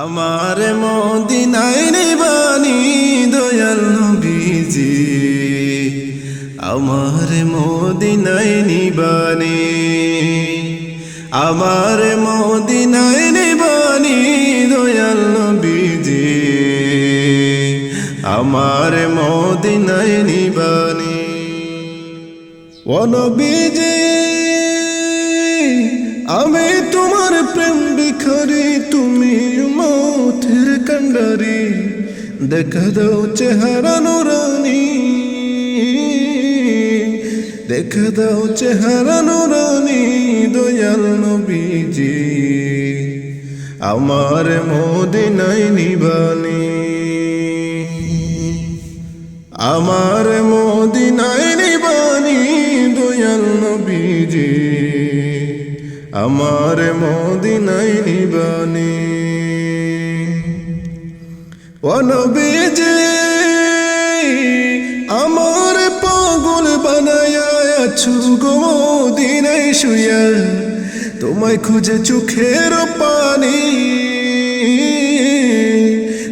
আমার মদিনায় নিবানি দয়াল নবীজি, আমার মদিনায় নিবানি, আমার মদিনায় নিবানি দয়াল নবীজি, আমার মদিনায় নিবানি। ও নবীজি, আমি তোমার প্রেম ভিখারি, তুমি মৌতের কান্ডারি, দেখা দাও চেহারা নুরানি, দেখা দাও চেহারা নুরানি দয়াল নবীজি, আমার মদিনায় নিবানি, আমার মদিনায় নিবানি দয়াল নবীজি, আমার মদিনায় নিবানি। ও নবীজি, আমার পাগল বানায়া আছো গো মদিনায় শুয়া, তোমায় খুঁজে চোখের পানি,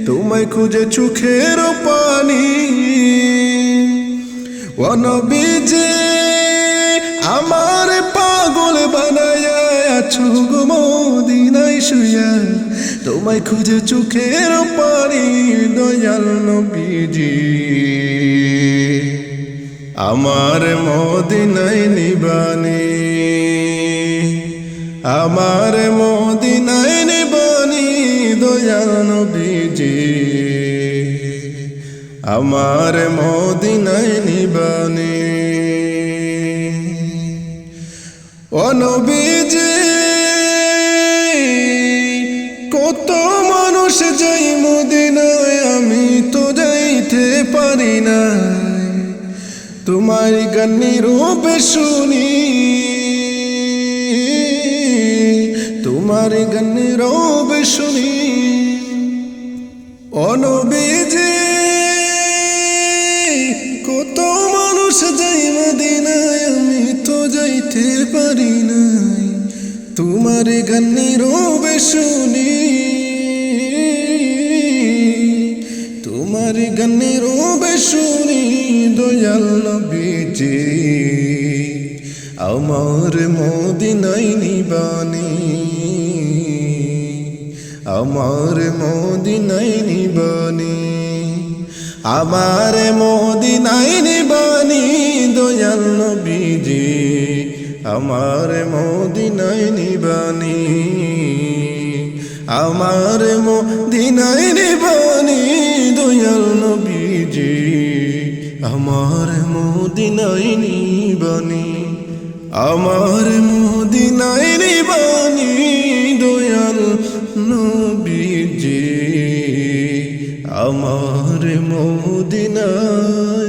তোমায় খুঁজে চোখের পানি। ও নবীজি, আমার পাগল বানায়া আছো গো মদিনায় শুয়া, তোমায় খুঁজে চোখের পানি দয়াল নবীজি, আমার মদিনায় নিবানি, আমার মদিনায় নিবানি দয়াল নবীজি, আমার মদিনায় নিবানি। ও নবীজি, কত মানুষ যাই মদিনায়, আমি তো যাইতে পারি না, তোমার গানের রূপে শুনি, তোমার গানের রূপে শুনি। ও নবীজি, কত মানুষ যাই মদিনায়, আমি তো যাইতে পারি না, তোমার গানের রূপে শুনি, তোমার গানের রূপে শুনি দয়াল নবীজি, আমার মদিনায় নিবানি, আমার মদিনায় নিবানি, আমার মদিনায় নিবানি দয়াল নবীজি, আমার মদিনায় নিবানি, আমার মদিনায় নিবানি দয়াল নবীজি, আমার মদিনায় নিবানি, আমার মদিনায় নিবানি দয়াল নবীজি, আমার মদিনায়